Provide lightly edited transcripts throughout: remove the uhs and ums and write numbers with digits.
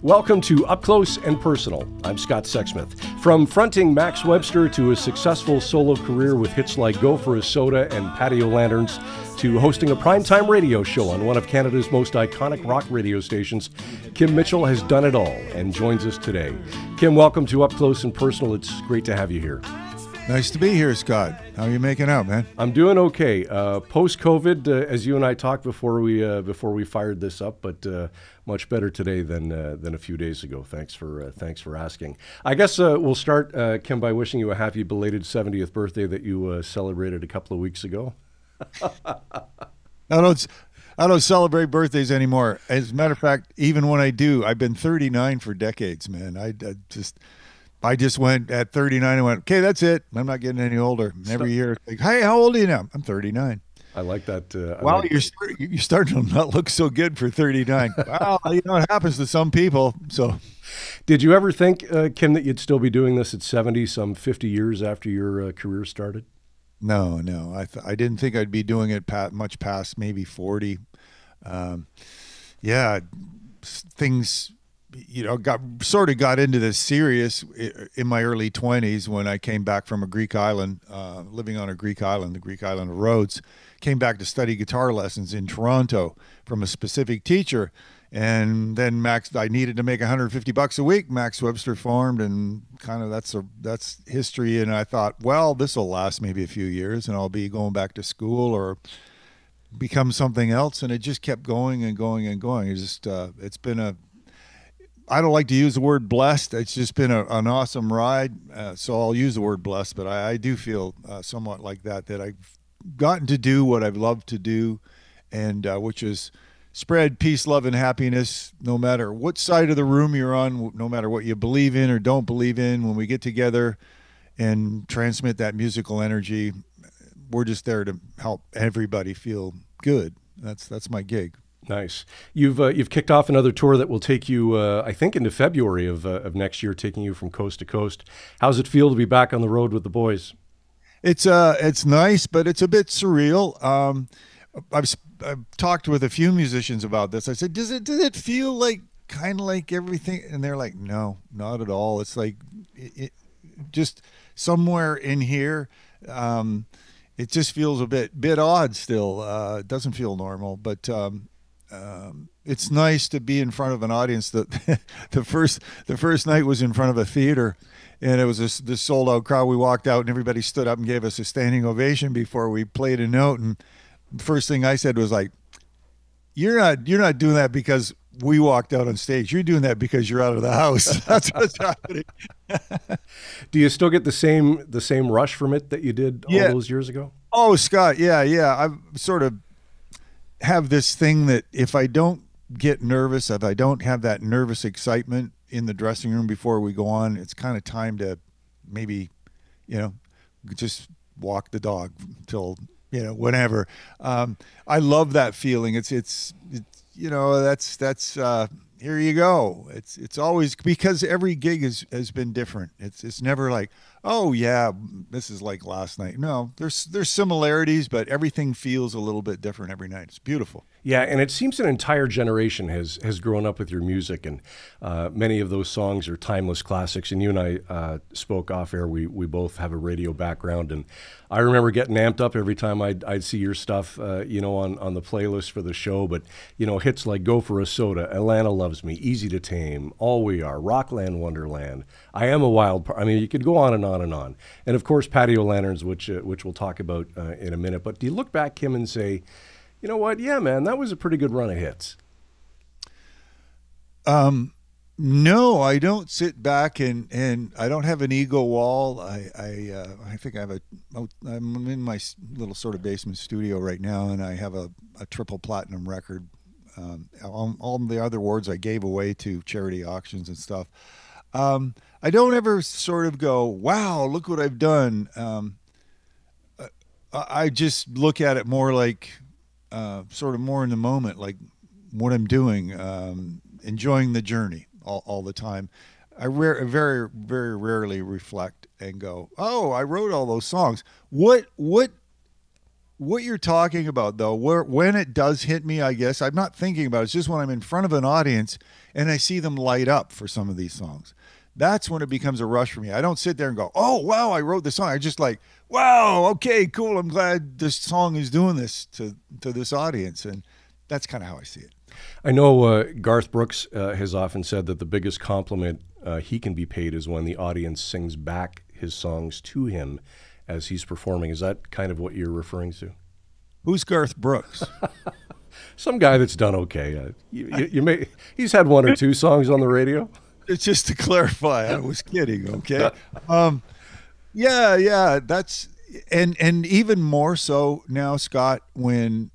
Welcome to Up Close and Personal. I'm Scott Sexsmith. From fronting Max Webster to a successful solo career with hits like Go for a Soda and Patio Lanterns, to hosting a primetime radio show on one of Canada's most iconic rock radio stations, Kim Mitchell has done it all and joins us today. Kim, welcome to Up Close and Personal. It's great to have you here. Nice to be here, Scott. How are you making out, man? I'm doing okay. Post-COVID, as you and I talked before we fired this up, but much better today than a few days ago. Thanks for asking. I guess we'll start, Kim, by wishing you a happy belated 70th birthday that you celebrated a couple of weeks ago. I don't celebrate birthdays anymore. As a matter of fact, even when I do, I've been 39 for decades, man. I just went at 39 and went, okay, that's it. I'm not getting any older. And every year, like, hey, how old are you now? I'm 39. I like that. Wow, you're starting to not look so good for 39. Well, you know, it happens to some people. So, did you ever think, Kim, that you'd still be doing this at 70, some 50 years after your career started? No. I didn't think I'd be doing it much past maybe 40. Things, you know, got into this serious in my early 20s when I came back from a Greek island, living on a Greek island, the Greek island of Rhodes. Came back to study guitar lessons in Toronto from a specific teacher. And then I needed to make $150 a week. Max Webster formed, and kind of that's history. And I thought, well, this will last maybe a few years, and I'll be going back to school or become something else. And it just kept going and going and going. It's just it's been I don't like to use the word blessed. It's just been an awesome ride. So I'll use the word blessed, but I do feel somewhat like that I've gotten to do what I've loved to do, and which is spread peace, love, and happiness, no matter what side of the room you're on, no matter what you believe in or don't believe in. When we get together and transmit that musical energy, we're just there to help everybody feel good. That's my gig. Nice. You've kicked off another tour that will take you, I think, into February of next year, taking you from coast to coast. How's it feel to be back on the road with the boys? It's nice, but it's a bit surreal. I've talked with a few musicians about this. I said, does it feel like kind of like everything? And they're like, no, not at all. It's like it just somewhere in here. It just feels a bit odd still. It doesn't feel normal, but it's nice to be in front of an audience. That the first night was in front of a theater, and it was this sold out crowd. We walked out and everybody stood up and gave us a standing ovation before we played a note. And the first thing I said was like, "You're not doing that because we walked out on stage. You're doing that because you're out of the house." That's what's happening. Do you still get the same rush from it that you did all those years ago? Oh, Scott, yeah. I sort of have this thing that if I don't get nervous, if I don't have that nervous excitement in the dressing room before we go on, it's kind of time to maybe, just walk the dog till, whenever. I love that feeling. It's that's here you go. It's always, because every gig has been different. It's never like, oh yeah, this is like last night. No, there's similarities, but everything feels a little bit different every night. It's beautiful. Yeah, and it seems an entire generation has grown up with your music, and many of those songs are timeless classics. And you and I spoke off air. We both have a radio background, and I remember getting amped up every time I'd see your stuff, on the playlist for the show. But hits like Go for a Soda, Atlanta Loves Me, Easy to Tame, All We Are, Rockland Wonderland, I Am a Wild. I mean, you could go on and on and on. And of course, Patio Lanterns, which we'll talk about in a minute. But do you look back, Kim, and say, you know what? Yeah, man, that was a pretty good run of hits. No, I don't sit back and I don't have an ego wall. I think I'm in my little sort of basement studio right now, and I have a triple platinum record. All the other awards I gave away to charity auctions and stuff. I don't ever sort of go, wow, look what I've done. I just look at it more like, sort of more in the moment, like what I'm doing, enjoying the journey all the time. I very, very rarely reflect and go, oh, I wrote all those songs. What what you're talking about, though, when it does hit me, I guess I'm not thinking about it. It's just when I'm in front of an audience and I see them light up for some of these songs. That's when it becomes a rush for me. I don't sit there and go, "Oh, wow, I wrote this song." I just like, "Wow, okay, cool. I'm glad this song is doing this to this audience," and that's kind of how I see it. I know Garth Brooks has often said that the biggest compliment he can be paid is when the audience sings back his songs to him as he's performing. Is that kind of what you're referring to? Who's Garth Brooks? Some guy that's done okay. He's had one or two songs on the radio. It's just to clarify, I was kidding. Okay. Yeah. That's and even more so now, Scott, when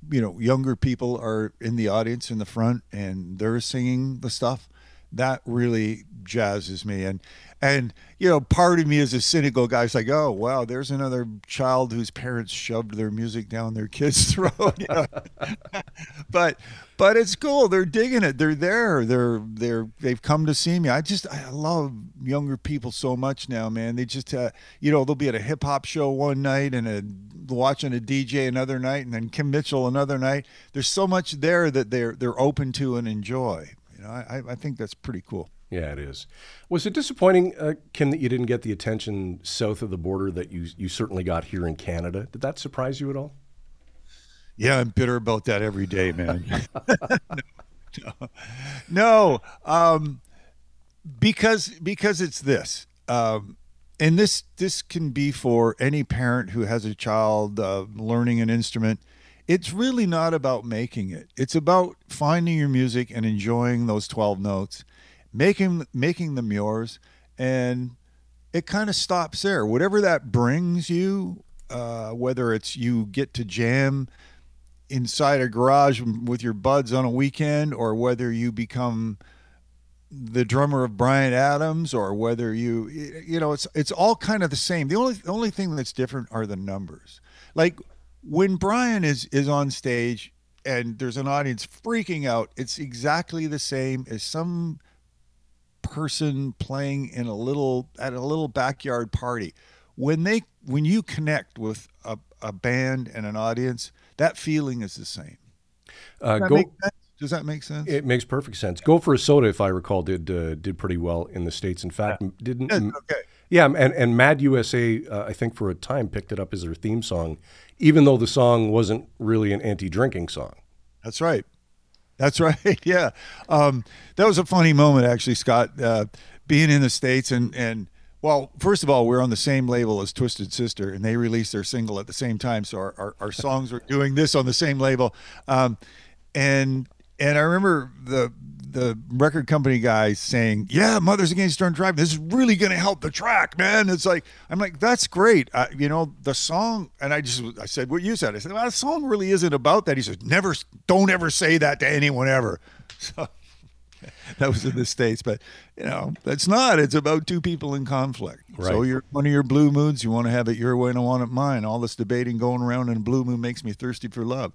younger people are in the audience in the front and they're singing the stuff, that really jazzes me. And part of me is a cynical guy. It's like, oh wow, there's another child whose parents shoved their music down their kid's throat. But it's cool. They're digging it. They're there. They've come to see me. I love younger people so much now, man. They just they'll be at a hip hop show one night and watching a DJ another night, and then Kim Mitchell another night. There's so much there that they're open to and enjoy. I think that's pretty cool. Yeah, it is. Was it disappointing, Kim, that you didn't get the attention south of the border that you certainly got here in Canada? Did that surprise you at all? Yeah, I'm bitter about that every day, man. No, because it's this, and this can be for any parent who has a child learning an instrument. It's really not about making it. It's about finding your music and enjoying those 12 notes, making them yours, and it kind of stops there. Whatever that brings you, whether it's you get to jam inside a garage with your buds on a weekend, or whether you become the drummer of Bryan Adams, or whether it's all kind of the same. The only thing that's different are the numbers. Like when Bryan is on stage and there's an audience freaking out, it's exactly the same as some person playing at a little backyard party. When you connect with a band and an audience, that feeling is the same. Does that make sense? It makes perfect sense. Go for a Soda, if I recall, did pretty well in the States. In fact, didn't. Okay. Yeah, and Mad USA, I think for a time picked it up as their theme song, even though the song wasn't really an anti-drinking song. That's right. Yeah. That was a funny moment, actually, Scott, being in the States. And well, first of all, we're on the same label as Twisted Sister, and they released their single at the same time. So our songs were doing this on the same label. And I remember the record company guy saying, "Yeah, Mothers Against Drunk Driving. This is really going to help the track, man." It's like, I'm like, that's great. The song, and I said what you said. I said, well, the song really isn't about that. He said, don't ever say that to anyone ever. So that was in the States, but that's not. It's about two people in conflict. Right. So you're one of your blue moods. You want to have it your way, and I want it mine. All this debating going around in a blue moon makes me thirsty for love.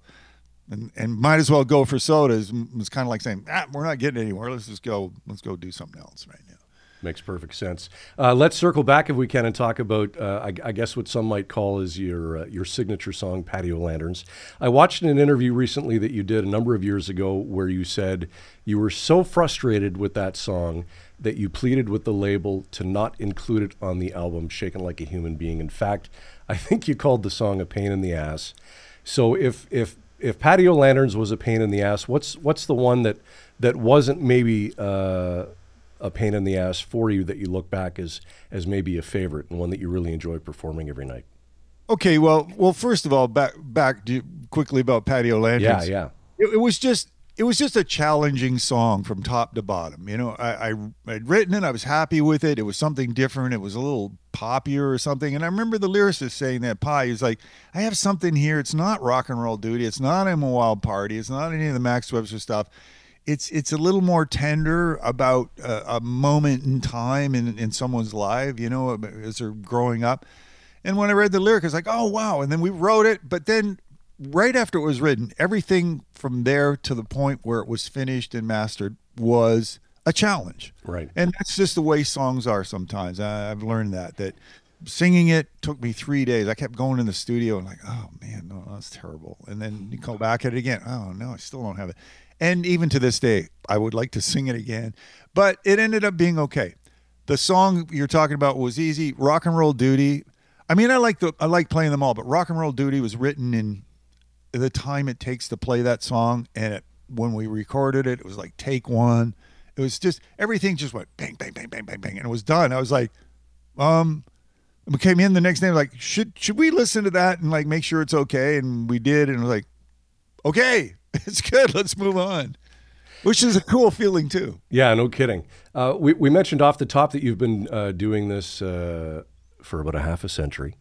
And might as well go for sodas. It's kind of like saying, we're not getting anywhere. Let's go do something else right now. Makes perfect sense. Let's circle back if we can and talk about, I guess what some might call is your signature song, Patio Lanterns. I watched an interview recently that you did a number of years ago where you said you were so frustrated with that song that you pleaded with the label to not include it on the album Shaken Like a Human Being. In fact, I think you called the song a pain in the ass. So if Patio Lanterns was a pain in the ass, what's the one that wasn't maybe a pain in the ass for you that you look back as maybe a favorite and one that you really enjoy performing every night? Okay, well, first of all, back quickly about Patio Lanterns. Yeah. It was just a challenging song from top to bottom. I'd written it. I was happy with it. It was something different. It was a little poppier or something. And I remember the lyricist saying that, he's like, I have something here. It's not Rock and Roll Duty. It's not I'm a Wild Party. It's not any of the Max Webster stuff. It's a little more tender about a moment in time in someone's life, as they're growing up. And when I read the lyric, I was like, oh, wow. And then we wrote it. But then right after it was written, everything from there to the point where it was finished and mastered was a challenge. Right. And that's just the way songs are sometimes. I've learned that singing it took me 3 days. I kept going in the studio and like, oh man, no, that's terrible. And then you go back at it again. Oh no, I still don't have it. And even to this day, I would like to sing it again, but it ended up being okay. The song you're talking about was easy. Rock and Roll Duty. I mean, I like playing them all, but Rock and Roll Duty was written in the time it takes to play that song, and when we recorded it, it was like take one. It was just everything just went bang, bang, bang, bang, bang, bang, and it was done. I was like, we came in the next day like, should we listen to that and like make sure it's okay? And we did, and it was like, okay, it's good. Let's move on. Which is a cool feeling too. Yeah, no kidding. We mentioned off the top that you've been doing this for about a half a century.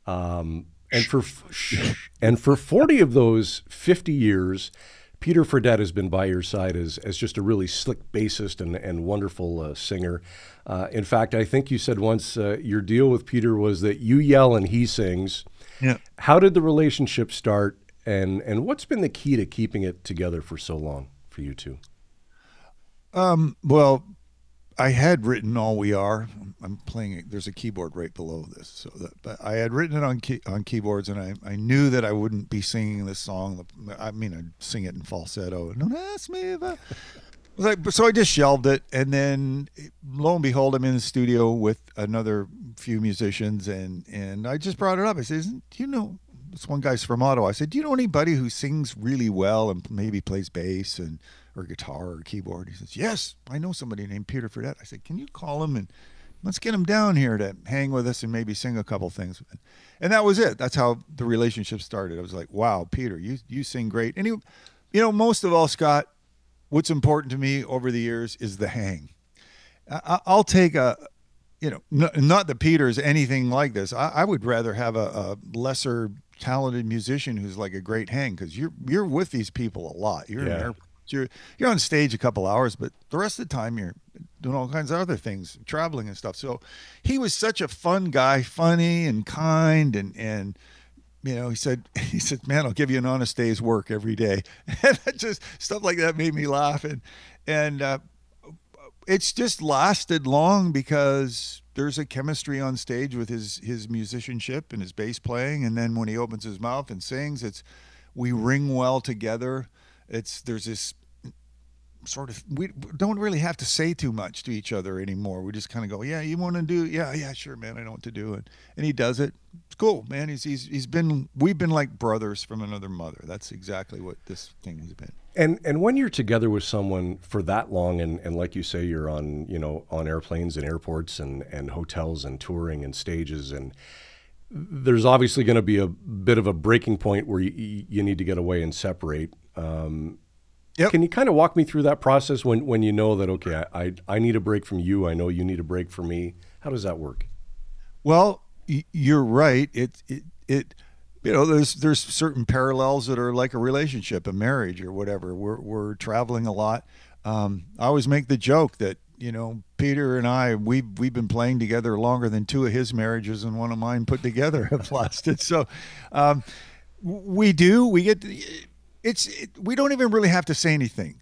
And for 40 of those 50 years, Peter Fredette has been by your side as just a really slick bassist and wonderful singer. In fact, I think you said once your deal with Peter was that you yell and he sings. Yeah. How did the relationship start, and what's been the key to keeping it together for so long for you two? Well, I had written All We Are. I'm playing it. There's a keyboard right below this. But I had written it on keyboards, and I knew that I wouldn't be singing this song. I mean, I'd sing it in falsetto. Don't ask me if I... So I just shelved it, and then lo and behold, I'm in the studio with another few musicians, and I just brought it up. I said, do you know, this one guy's from Ottawa. I said, do you know anybody who sings really well and maybe plays bass or guitar or keyboard? He says, yes, I know somebody named Peter Fredette. I said, can you call him and let's get him down here to hang with us and maybe sing a couple things. And that was it. That's how the relationship started. I was like, wow, Peter, you sing great. And most of all, Scott, what's important to me over the years is the hang. I'll take not that Peter's anything like this. I would rather have a lesser talented musician who's like a great hang, because you're with these people a lot. You're in there. You're on stage a couple hours, but the rest of the time you're doing all kinds of other things, traveling and stuff. So he was such a fun guy, funny and kind, and he said, man, I'll give you an honest day's work every day. And just stuff like that made me laugh. And it's just lasted long because there's a chemistry on stage with his musicianship and his bass playing. And then when he opens his mouth and sings, we ring well together. There's this sort of, we don't really have to say too much to each other anymore. We just kind of go, yeah, you want to do, yeah, sure, man, I know what to do, and he does it. It's cool, man. We've been like brothers from another mother. That's exactly what this thing has been. And when you're together with someone for that long, and like you say, you're on airplanes and airports and hotels and touring and stages, and there's obviously going to be a bit of a breaking point where you need to get away and separate. Yep. Can you kind of walk me through that process when you know that, okay, I need a break from you, I know you need a break from me? How does that work? Well, you're right. There's certain parallels that are like a relationship, a marriage or whatever. We're traveling a lot. I always make the joke that, Peter and we've been playing together longer than two of his marriages and one of mine put together have lasted. So we don't even really have to say anything.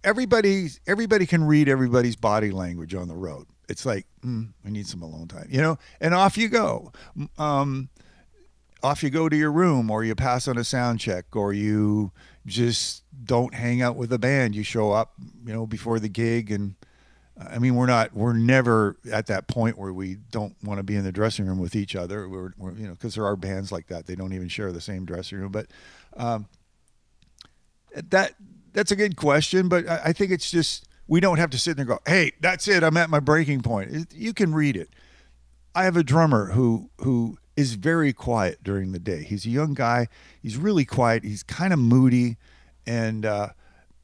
Everybody can read everybody's body language on the road. It's like, I need some alone time, and off you go. Off you go to your room, or you pass on a sound check, or you just don't hang out with the band. You show up, before the gig. And I mean, we're never at that point where we don't want to be in the dressing room with each other. We're because there are bands like that. They don't even share the same dressing room. But that's a good question. But I think it's just, we don't have to sit there and go, hey, that's it, I'm at my breaking point. You can read it. I have a drummer who is very quiet during the day. He's a young guy. He's really quiet. He's kind of moody. And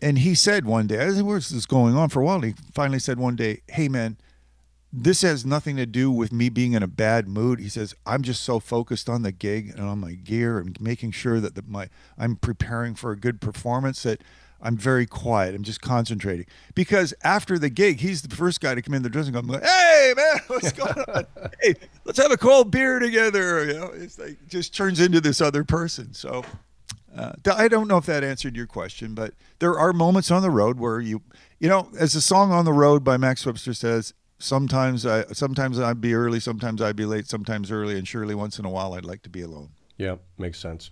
he said one day, I think this is going on for a while. He finally said one day, hey, man, this has nothing to do with me being in a bad mood. He says, I'm just so focused on the gig and on my gear and making sure that I'm preparing for a good performance that I'm very quiet. I'm just concentrating. Because after the gig, he's the first guy to come in the dressing room and go, hey, man, what's going on? Hey, let's have a cold beer together. It's like, just turns into this other person. So I don't know if that answered your question, but there are moments on the road where as the song On the Road by Max Webster says, sometimes I'd be early, sometimes I'd be late, sometimes early, and surely once in a while I'd like to be alone. Yeah, makes sense.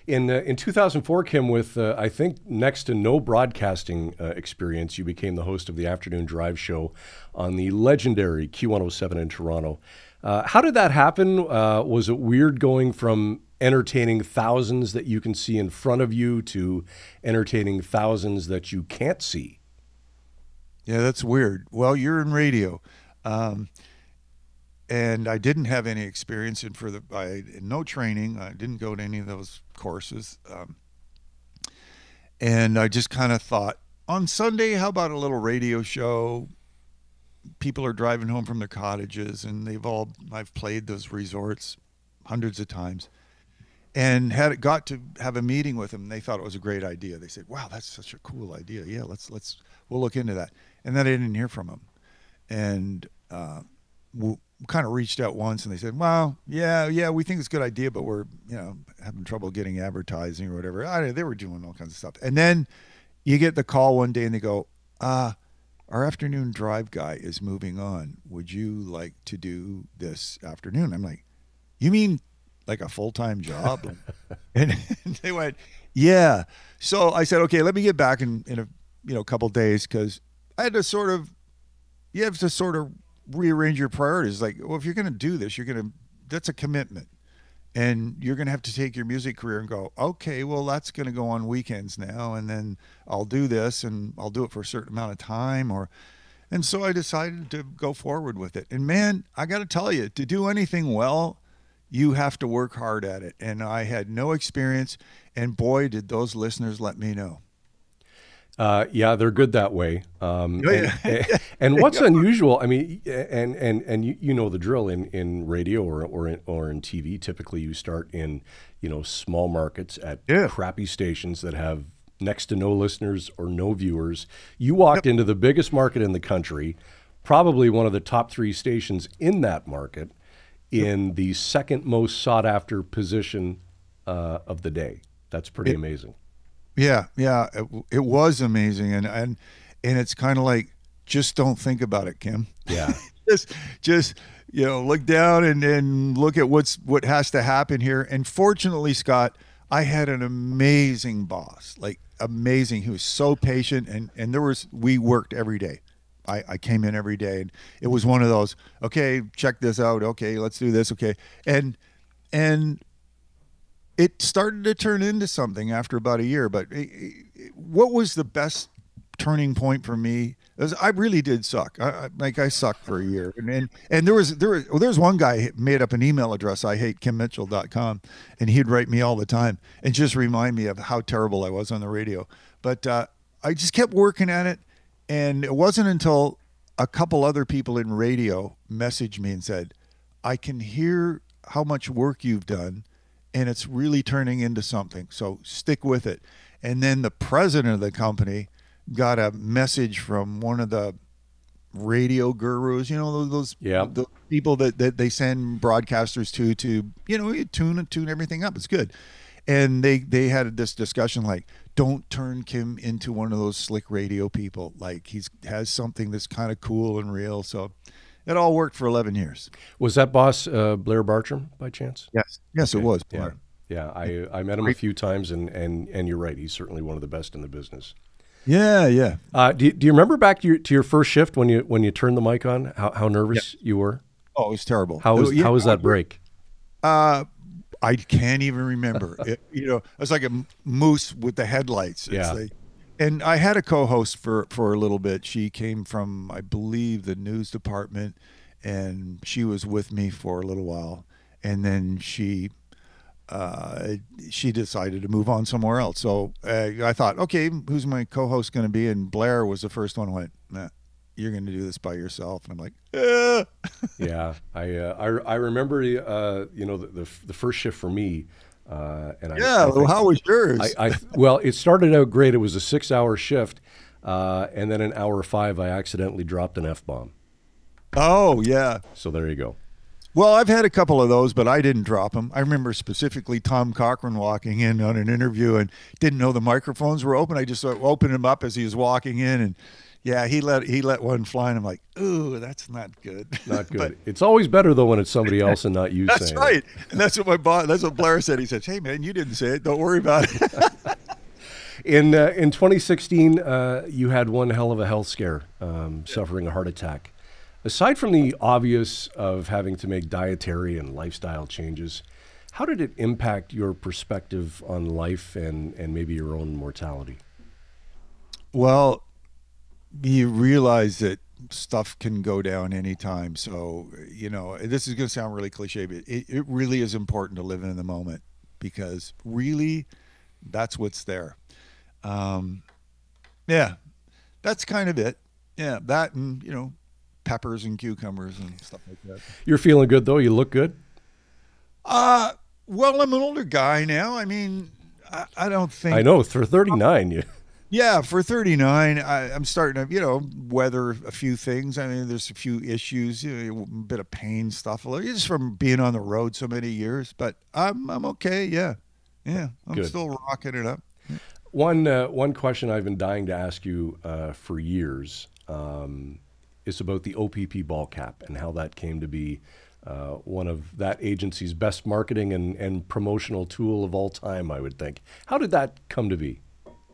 In 2004, Kim, with I think next to no broadcasting experience, you became the host of the afternoon drive show on the legendary Q107 in Toronto. How did that happen? Was it weird going from entertaining thousands that you can see in front of you to entertaining thousands that you can't see? Yeah, that's weird. Well, you're in radio. And I didn't have any experience no training. I didn't go to any of those courses. And I just kind of thought, on Sunday, how about a little radio show? People are driving home from their cottages, and I've played those resorts hundreds of times, and got to have a meeting with them. They thought it was a great idea. They said, "Wow, that's such a cool idea. Yeah, we'll look into that." And then I didn't hear from them, and we kind of reached out once, and they said, "Well, yeah, we think it's a good idea, but we're having trouble getting advertising or whatever." They were doing all kinds of stuff, and then you get the call one day, and they go, "Our afternoon drive guy is moving on. Would you like to do this afternoon?" I'm like, "You mean like a full-time job?" and they went, "Yeah." So I said, "Okay, let me get back in a couple days," because I had to you have to sort of rearrange your priorities. Like, well, if you're going to do this, that's a commitment, and you're going to have to take your music career and go, okay, well, that's going to go on weekends now, and then I'll do this, and I'll do it for a certain amount of time, and so I decided to go forward with it. And man, I got to tell you, to do anything well, you have to work hard at it. And I had no experience, and boy, did those listeners let me know. Yeah, they're good that way. Yeah. And what's unusual, I mean, and you know the drill in radio or in TV. Typically, you start in small markets at crappy stations that have next to no listeners or no viewers. You walked into the biggest market in the country, probably one of the top 3 stations in that market, in the second most sought after position of the day. That's pretty amazing. Yeah, it was amazing, and it's kind of like, just don't think about it, Kim. Yeah, just look down and look at what has to happen here. And fortunately, Scott, I had an amazing boss, like amazing. He was so patient, and we worked every day. I came in every day, and it was one of those, okay, check this out. Okay, let's do this. Okay, and it started to turn into something after about a year. But what was the best turning point for me? I really did suck. I sucked for a year. And there was one guy who made up an email address, IHateKimMitchell.com, and he'd write me all the time and just remind me of how terrible I was on the radio. But I just kept working at it, and it wasn't until a couple other people in radio messaged me and said, "I can hear how much work you've done, and it's really turning into something, so stick with it." And then the president of the company got a message from one of the radio gurus, those the people that they send broadcasters to tune everything up. It's good. And they had this discussion like, don't turn Kim into one of those slick radio people. Like, he has something that's kind of cool and real. So it all worked for 11 years. Was that boss Blair Bartram by chance? Yes, okay. It was. Yeah. I met him a few times, and you're right. He's certainly one of the best in the business. Yeah. Do you remember back to your first shift when you turned the mic on? How nervous you were? Oh, it was terrible. How was that break? I can't even remember. It's like a moose with the headlights. And I had a co-host for a little bit. She came from, I believe, the news department, and she was with me for a little while. And then she decided to move on somewhere else. So I thought, okay, who's my co-host going to be? And Blair was the first one who went, "Nah, you're going to do this by yourself." And I'm like, Yeah, I remember the first shift for me. How was yours? Well, it started out great. It was a 6-hour shift, and then in hour 5, I accidentally dropped an F-bomb. Oh yeah. So there you go. Well, I've had a couple of those, but I didn't drop them. I remember specifically Tom Cochran walking in on an interview and didn't know the microphones were open. I just opened them up as he was walking in, and Yeah, he let one fly, and I'm like, ooh, that's not good. Not good. But It's always better though when it's somebody else and not you that's saying right, and that's what Blair said. He said, "Hey man, you didn't say it. Don't worry about it." it. In 2016, you had one hell of a health scare, suffering a heart attack. Aside from the obvious of having to make dietary and lifestyle changes, how did it impact your perspective on life and maybe your own mortality? Well, you realize that stuff can go down anytime. So, this is going to sound really cliche, but it really is important to live in the moment, because really that's what's there. Um, yeah, that's kind of it. Yeah, that and, peppers and cucumbers and stuff like that. You're feeling good though. You look good. Uh, well, I'm an older guy now. I mean, I don't think. I know for 39. You. Yeah, for 39, I'm starting to, weather a few things. I mean, there's a few issues, a bit of pain stuff, just from being on the road so many years. But I'm okay. Yeah, I'm Good. still rocking it up. One question I've been dying to ask you for years is about the OPP ball cap and how that came to be one of that agency's best marketing and promotional tool of all time, I would think. How did that come to be?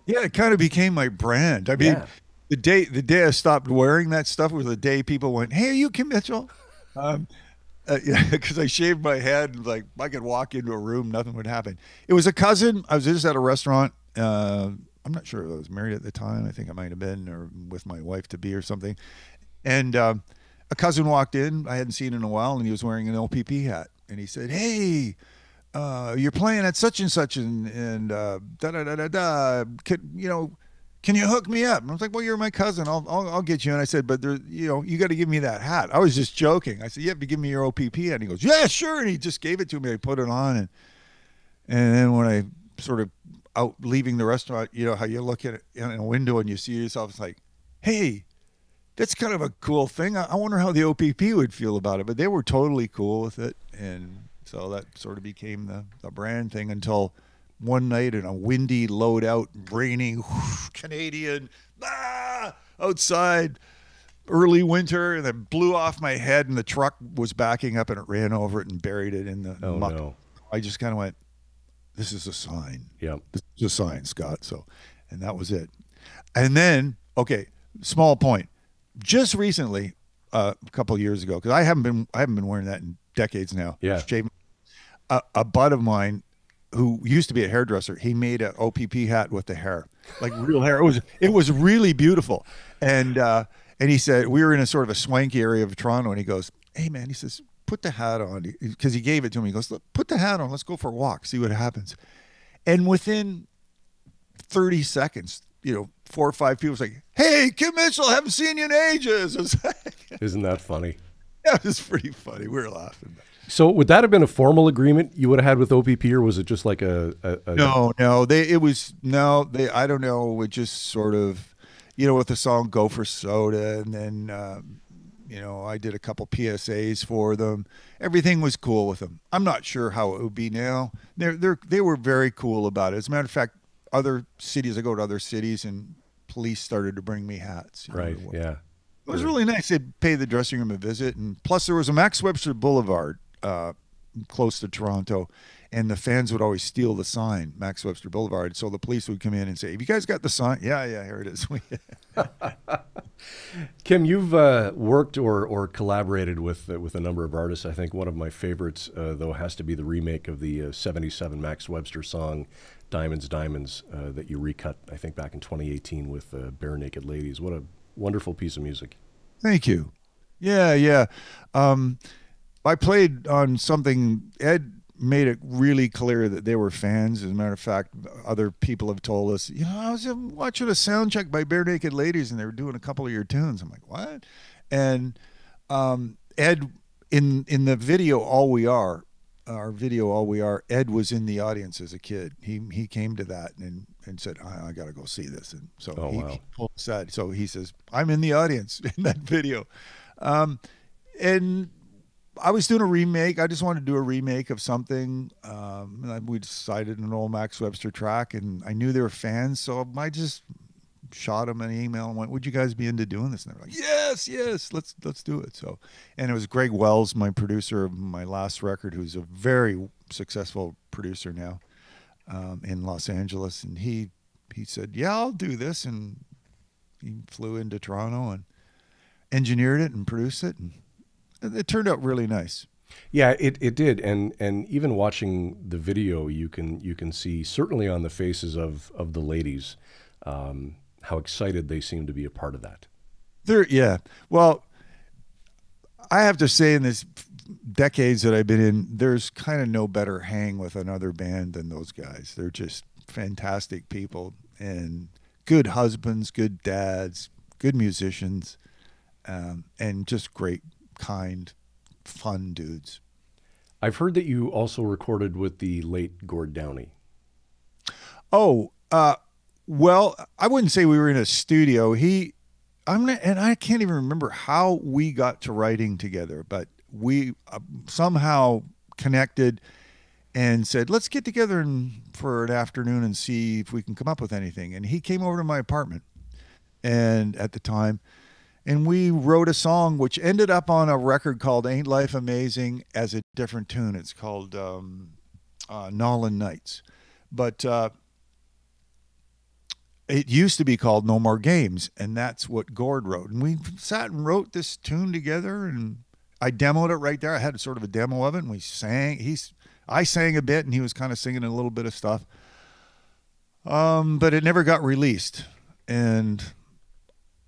Yeah, it kind of became my brand. I mean, Yeah. the day I stopped wearing that stuff was the day people went, "Hey, are you Kim Mitchell?" Yeah, because I shaved my head, and like I could walk into a room, nothing would happen. It was a cousin. I was just at a restaurant. I'm not sure if I was married at the time. I think I might have been, or with my wife to be, or something. And a cousin walked in. I hadn't seen in a while, and he was wearing an LPP hat. And he said, "Hey, you're playing at such and such, and da da da da da. Can you hook me up?" And I was like, "Well, you're my cousin. I'll get you." And I said, "But there, you got to give me that hat." I was just joking. I said, "You have to give me your OPP hat." And he goes, "Yeah, sure." And he just gave it to me. I put it on, and then when I sort of out leaving the restaurant, how you look at it in a window and you see yourself, it's like, "Hey, that's kind of a cool thing. I wonder how the OPP would feel about it." But they were totally cool with it, and so that sort of became the brand thing until one night in a windy, load out, raining Canadian outside, early winter, and it blew off my head, and the truck was backing up, and it ran over it and buried it in the muck. No. I just kind of went, "This is a sign. Yeah. This is a sign, Scott." So, and that was it. And then, okay, small point. Just recently, a couple of years ago, because I haven't been wearing that in decades now. Yeah. Shaving. A bud of mine who used to be a hairdresser, he made an OPP hat with the hair, like real hair. It was really beautiful. And he said, we were in a sort of a swanky area of Toronto, and he goes, "Hey man," he says, "put the hat on," because he gave it to me. He goes, "Look, put the hat on. Let's go for a walk, see what happens." And within 30 seconds, 4 or 5 people was like, "Hey, Kim Mitchell, haven't seen you in ages." It was like, Isn't that funny? yeah, it was pretty funny. We were laughing. So would that have been a formal agreement you would have had with OPP, or was it just like a No, I don't know. It just sort of, with the song "Go for Soda," and then, I did a couple PSAs for them. Everything was cool with them. I'm not sure how it would be now. They were very cool about it. As a matter of fact, I go to other cities, and police started to bring me hats. Right, yeah. It was really nice. They'd pay the dressing room a visit, and plus there was a Max Webster Boulevard close to Toronto, and the fans would always steal the sign, Max Webster Boulevard. So the police would come in and say, "Have you guys got the sign?" Yeah, here it is. Kim, you've worked or collaborated with a number of artists. I think one of my favorites, though, has to be the remake of the '77 Max Webster song "Diamonds, Diamonds" that you recut, I think, back in 2018 with Bare Naked Ladies. What a wonderful piece of music. Thank you. Yeah. I played on something. Ed made it really clear that they were fans. As a matter of fact, other people have told us, I was watching a sound check by Bare Naked Ladies, and they were doing a couple of your tunes. I'm like, what? And Ed, in the video All We Are, our video All We Are, Ed was in the audience as a kid. He came to that and said, I got to go see this. And so he pulled aside. So he says, "I'm in the audience in that video." And I was doing a remake. I just wanted to do a remake of something. And we decided an old Max Webster track, and I knew they were fans, so I just shot them an email and went, "Would you guys be into doing this?" And they were like, "Yes, let's do it." So, and it was Greg Wells, my producer of my last record, who's a very successful producer now in Los Angeles, and he said, "Yeah, I'll do this," and he flew into Toronto and engineered it and produced it, and it turned out really nice. Yeah, it did, and even watching the video, you can see certainly on the faces of the ladies how excited they seem to be a part of that. Yeah. Well, I have to say, in this decades that I've been in, there's kind of no better hang with another band than those guys. They're just fantastic people and good husbands, good dads, good musicians, and just great, kind, fun dudes. I've heard that you also recorded with the late Gord Downie. Oh, well, I wouldn't say we were in a studio. And I can't even remember how we got to writing together, but we somehow connected and said, "Let's get together for an afternoon and see if we can come up with anything." And he came over to my apartment, and at the time, and we wrote a song which ended up on a record called "Ain't Life Amazing" as a different tune. It's called Nolan Nights, but it used to be called "No More Games," and that's what Gord wrote. And we sat and wrote this tune together, and I demoed it right there. I had sort of a demo of it, and we sang. I sang a bit, and he was kind of singing a little bit of stuff. But it never got released, and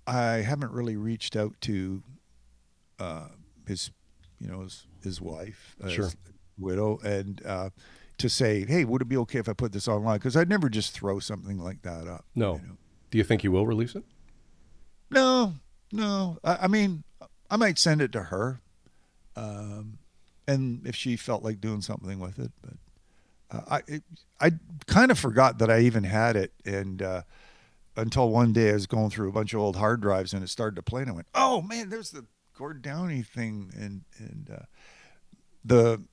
I haven't really reached out to his wife, Sure, his widow, and to say, "Hey, would it be okay if I put this online?" Because I'd never just throw something like that up. no. Do you think you will release it? No. I mean, I might send it to her, and if she felt like doing something with it. But I kind of forgot that I even had it, and until one day I was going through a bunch of old hard drives, and it started to play, and I went, "Oh man, there's the Gord Downie thing," and the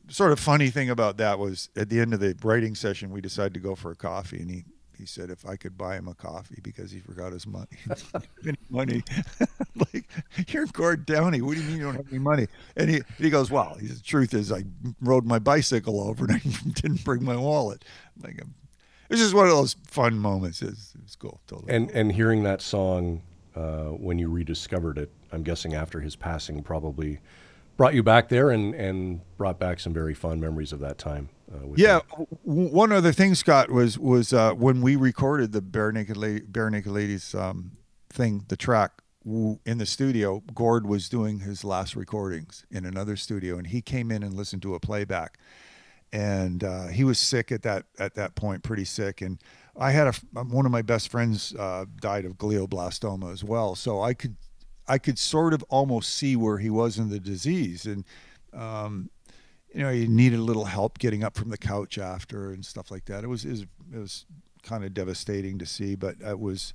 sort of funny thing about that was at the end of the writing session, we decided to go for a coffee, and he said if I could buy him a coffee because he forgot his money. Any money? Like, "You're Gord Downie. What do you mean you don't have any money?" And he goes, "Well, the truth is I rode my bicycle over and I didn't bring my wallet." Like, it's just one of those fun moments. It's cool. Totally. And hearing that song when you rediscovered it, I'm guessing after his passing, probably brought you back there and brought back some very fond memories of that time. Yeah. One other thing, Scott, was when we recorded the Bare Naked Ladies thing, the track in the studio, Gord was doing his last recordings in another studio, and he came in and listened to a playback, and he was sick at that point, pretty sick, and I had one of my best friends died of glioblastoma as well, so I could sort of almost see where he was in the disease, and he needed a little help getting up from the couch after and stuff like that. It was kind of devastating to see, but it was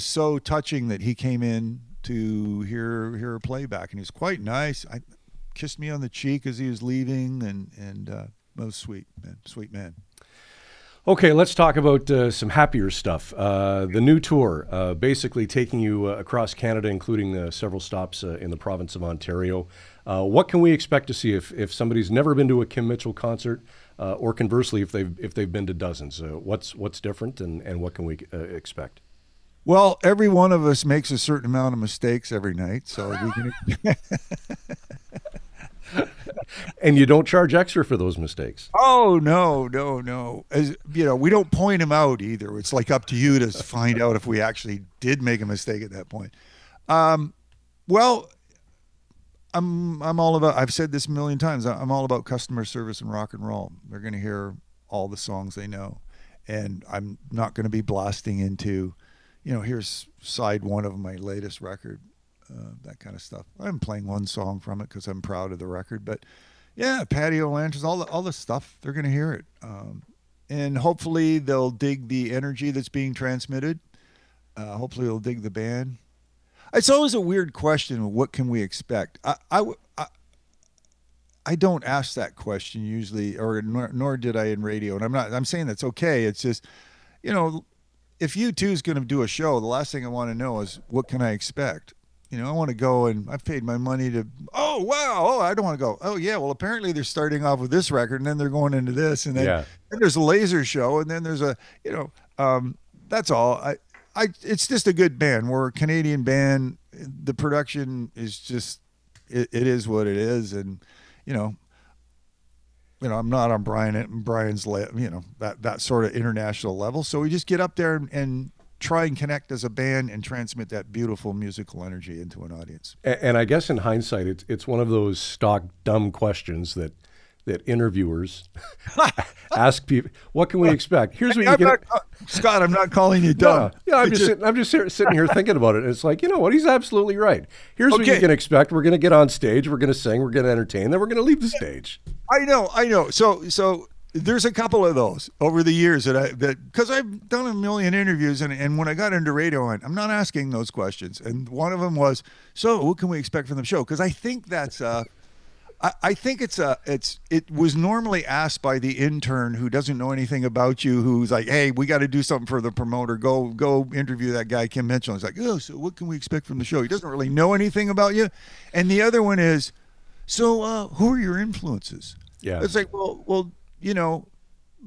so touching that he came in to hear a playback, and he was quite nice. I kissed me on the cheek as he was leaving, and it was sweet man. Okay, let's talk about some happier stuff. The new tour, basically taking you across Canada, including several stops in the province of Ontario. What can we expect to see if somebody's never been to a Kim Mitchell concert, or conversely, if they've been to dozens? What's different, and what can we expect? Well, every one of us makes a certain amount of mistakes every night, so we can. And you don't charge extra for those mistakes. Oh, no. As you know, we don't point them out either. It's like up to you to find out if we actually did make a mistake at that point. Well, I'm all about, I've said this a million times, I'm all about customer service and rock and roll. They're going to hear all the songs they know. And I'm not going to be blasting into, here's side one of my latest record. That kind of stuff. I'm playing one song from it because I'm proud of the record, but yeah, Patio Lanterns, all the stuff, they're going to hear it. And hopefully they'll dig the energy that's being transmitted. Hopefully they'll dig the band. It's always a weird question. What can we expect? I don't ask that question usually, or nor did I in radio. And I'm saying that's okay. It's just, if U2 is going to do a show, the last thing I want to know is what can I expect? You know, I want to go and I've paid my money to, oh, wow. Oh, I don't want to go. Oh, yeah. Well, apparently they're starting off with this record and then they're going into this. And then, then there's a laser show. And then there's a, you know, that's all. It's just a good band. We're a Canadian band. The production is just, it is what it is. And, you know, I'm not on Brian's, you know, that sort of international level. So we just get up there and try and connect as a band and transmit that beautiful musical energy into an audience. And I guess in hindsight, it's one of those stock dumb questions that interviewers ask people. What can we expect? Here's what you can. Scott, I'm not calling you dumb. No, I'm just sitting here thinking about it. And it's like, you know what? He's absolutely right. Here's what you can expect. We're going to get on stage. We're going to sing. We're going to entertain. Then we're going to leave the stage. I know. So there's a couple of those over the years because I've done a million interviews, and when I got into radio, I'm not asking those questions. And one of them was, so what can we expect from the show? Because I think that's I think it was normally asked by the intern who doesn't know anything about you, who's like, hey, we got to do something for the promoter. Go interview that guy, Kim Mitchell. He's like, oh, so what can we expect from the show? He doesn't really know anything about you. And the other one is, so who are your influences? Yeah. It's like, well, you know,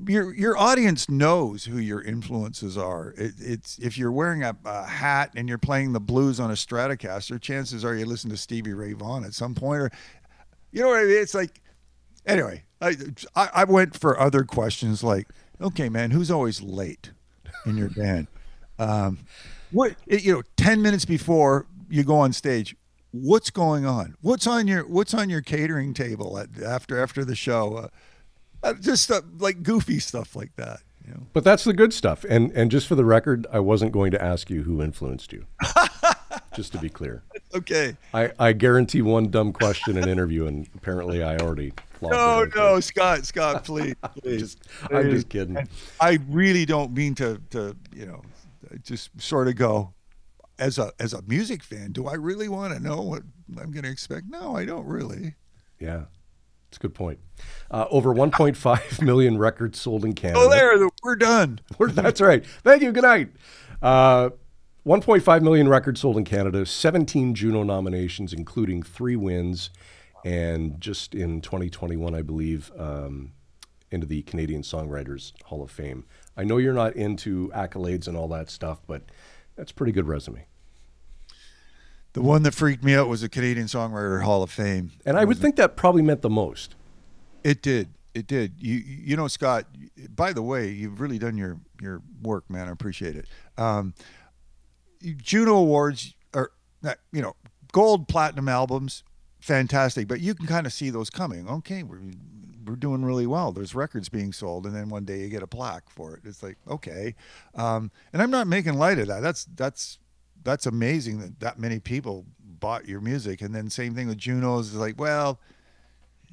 your audience knows who your influences are. It's if you're wearing a hat and you're playing the blues on a Stratocaster, chances are you listen to Stevie Ray Vaughan at some point, or you know what I mean? It's like, anyway, I went for other questions like, okay, man, who's always late in your band? 10 minutes before you go on stage, what's going on? What's on your catering table after the show? Just like goofy stuff like that. You know? But that's the good stuff. And just for the record, I wasn't going to ask you who influenced you. Just to be clear. Okay. I guarantee one dumb question in an interview, and apparently I already flopped. No, Scott, please. I'm just kidding. And I really don't mean to just sort of go, as a music fan, do I really want to know what I'm going to expect? No, I don't really. Yeah. That's a good point. Over 1.5 million records sold in Canada. Oh, there, we're done. That's right. Thank you. Good night. 1.5 million records sold in Canada, 17 Juno nominations, including 3 wins, and just in 2021, I believe, into the Canadian Songwriters Hall of Fame. I know you're not into accolades and all that stuff, but that's a pretty good resume. The one that freaked me out was the Canadian Songwriter Hall of Fame. And I would think that probably meant the most. It did. It did. You know, Scott, by the way, you've really done your work, man. I appreciate it. Juno Awards are, you know, gold, platinum albums, fantastic. But you can kind of see those coming. Okay, we're doing really well. There's records being sold. And then one day you get a plaque for it. It's like, okay. And I'm not making light of that. That's amazing that many people bought your music. And then same thing with Junos is like, well,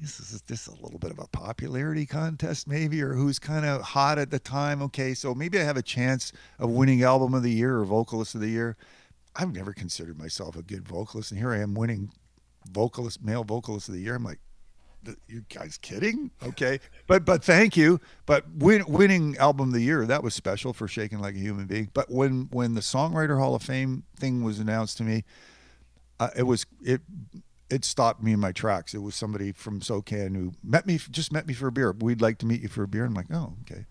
this is a little bit of a popularity contest maybe, or who's kind of hot at the time. Okay, so maybe I have a chance of winning album of the year or vocalist of the year. I've never considered myself a good vocalist, and here I am winning male vocalist of the year. I'm like, you guys kidding? Okay, but thank you. But winning album of the year, that was special for Shaking Like a Human Being. But when the Songwriter Hall of Fame thing was announced to me, it stopped me in my tracks. It was somebody from SoCan who just met me for a beer. We'd like to meet you for a beer. I'm like, oh, okay.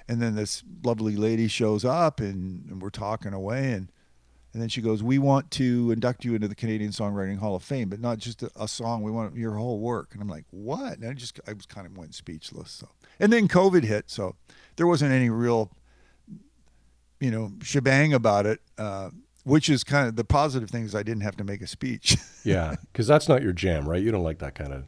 And then this lovely lady shows up and we're talking away, and then she goes, we want to induct you into the Canadian Songwriting Hall of Fame, but not just a song. We want your whole work. And I'm like, what? And I was kind of went speechless. So, and then COVID hit, so there wasn't any real, you know, shebang about it. Which is kind of the positive thing is I didn't have to make a speech. Yeah, because that's not your jam, right? You don't like that kind of.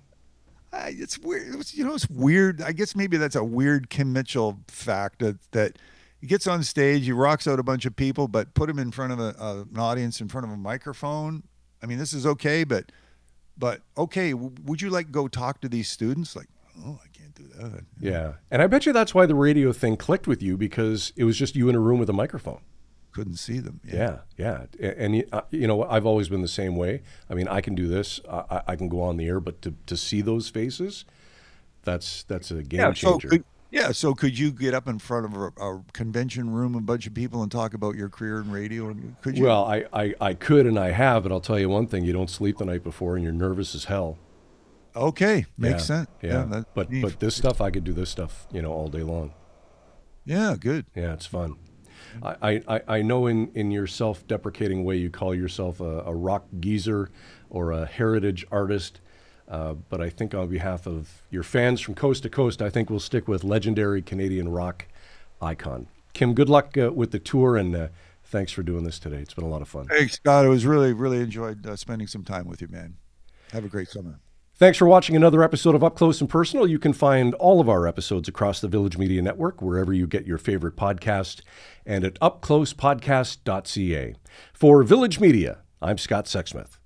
It's weird. It's weird. I guess maybe that's a weird Kim Mitchell fact that he gets on stage, he rocks out a bunch of people, but put him in front of an audience, in front of a microphone. I mean, this is okay, but okay, would you like go talk to these students? Like, oh, I can't do that. Yeah, and I bet you that's why the radio thing clicked with you, because it was just you in a room with a microphone. Couldn't see them. Yeah. And you know, I've always been the same way. I mean, I can do this. I can go on the air, but to see those faces, that's a game changer. Yeah, so could you get up in front of a convention room, a bunch of people, and talk about your career in radio? Could you? Well, I could and I have, but I'll tell you one thing: you don't sleep the night before, and you're nervous as hell. Okay, makes sense. Yeah, that's but neat. this stuff, I could do this stuff, all day long. Yeah, good. Yeah, it's fun. I know in your self-deprecating way you call yourself a rock geezer or a heritage artist, but I think on behalf of your fans from coast to coast, I think we'll stick with legendary Canadian rock icon. Kim, good luck with the tour, and thanks for doing this today. It's been a lot of fun. Thanks, Scott. It was really enjoyed spending some time with you, man. Have a great summer. Thanks for watching another episode of Up Close and Personal. You can find all of our episodes across the Village Media Network, wherever you get your favorite podcast, and at upclosepodcast.ca. For Village Media, I'm Scott Sexsmith.